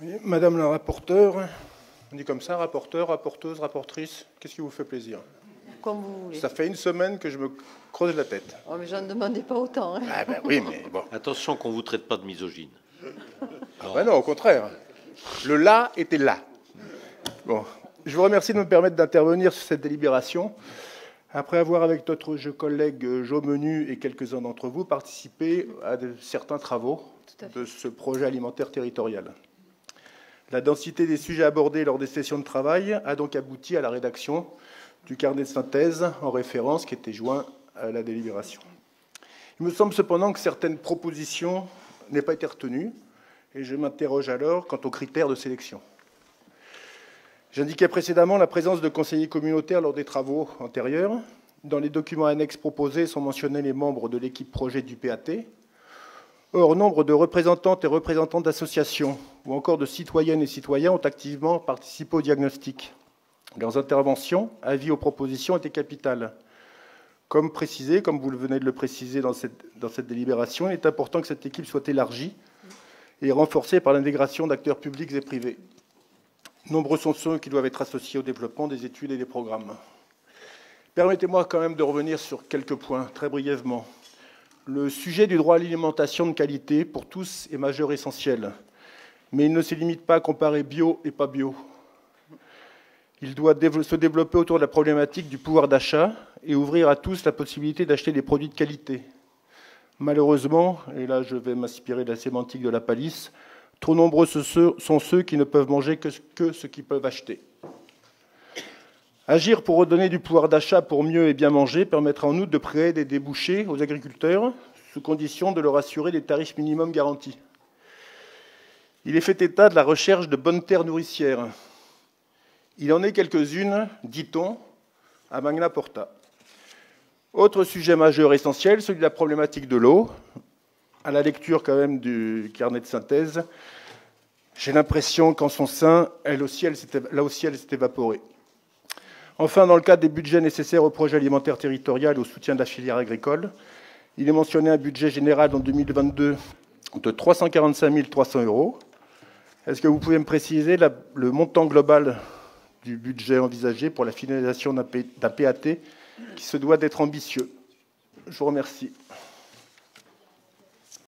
Oui, Madame la rapporteure, on dit comme ça, rapporteur, rapporteuse, rapportrice, qu'est-ce qui vous fait plaisir? Comme vous voulez. Ça fait une semaine que je me creuse la tête. Oh, mais j'en demandais pas autant. Hein. Ah ben oui, mais bon. Attention qu'on ne vous traite pas de misogyne. Ben non, au contraire. Le là était là. Bon, je vous remercie de me permettre d'intervenir sur cette délibération. Après avoir, avec notre collègue Jo Menu et quelques-uns d'entre vous, participé à certains travaux de ce projet alimentaire territorial. La densité des sujets abordés lors des sessions de travail a donc abouti à la rédaction du carnet de synthèse en référence qui était joint à la délibération. Il me semble cependant que certaines propositions n'aient pas été retenues, et je m'interroge alors quant aux critères de sélection. J'indiquais précédemment la présence de conseillers communautaires lors des travaux antérieurs. Dans les documents annexes proposés sont mentionnés les membres de l'équipe projet du PAT. Or, nombre de représentantes et représentants d'associations ou encore de citoyennes et citoyens ont activement participé au diagnostic. Leurs interventions, avis aux propositions étaient capitales. Comme vous venez de le préciser dans cette délibération, il est important que cette équipe soit élargie et renforcée par l'intégration d'acteurs publics et privés. Nombreux sont ceux qui doivent être associés au développement des études et des programmes. Permettez-moi quand même de revenir sur quelques points, très brièvement. Le sujet du droit à l'alimentation de qualité, pour tous, est majeur et essentiel. Mais il ne se limite pas à comparer bio et pas bio. Il doit se développer autour de la problématique du pouvoir d'achat et ouvrir à tous la possibilité d'acheter des produits de qualité. Malheureusement, et là je vais m'inspirer de la sémantique de la palisse, trop nombreux sont ceux qui ne peuvent manger que ce qu'ils peuvent acheter. Agir pour redonner du pouvoir d'achat pour mieux et bien manger permettra en outre de créer des débouchés aux agriculteurs, sous condition de leur assurer des tarifs minimums garantis. Il est fait état de la recherche de bonnes terres nourricières. Il en est quelques-unes, dit-on, à Magna Porta. Autre sujet majeur essentiel, celui de la problématique de l'eau. À la lecture quand même du carnet de synthèse, j'ai l'impression qu'en son sein, là aussi, elle s'est évaporée. Enfin, dans le cadre des budgets nécessaires au projet alimentaire territorial et au soutien de la filière agricole, il est mentionné un budget général en 2022 de 345 300 €. Est-ce que vous pouvez me préciser le montant global du budget envisagé pour la finalisation d'un PAT qui se doit d'être ambitieux? Je vous remercie.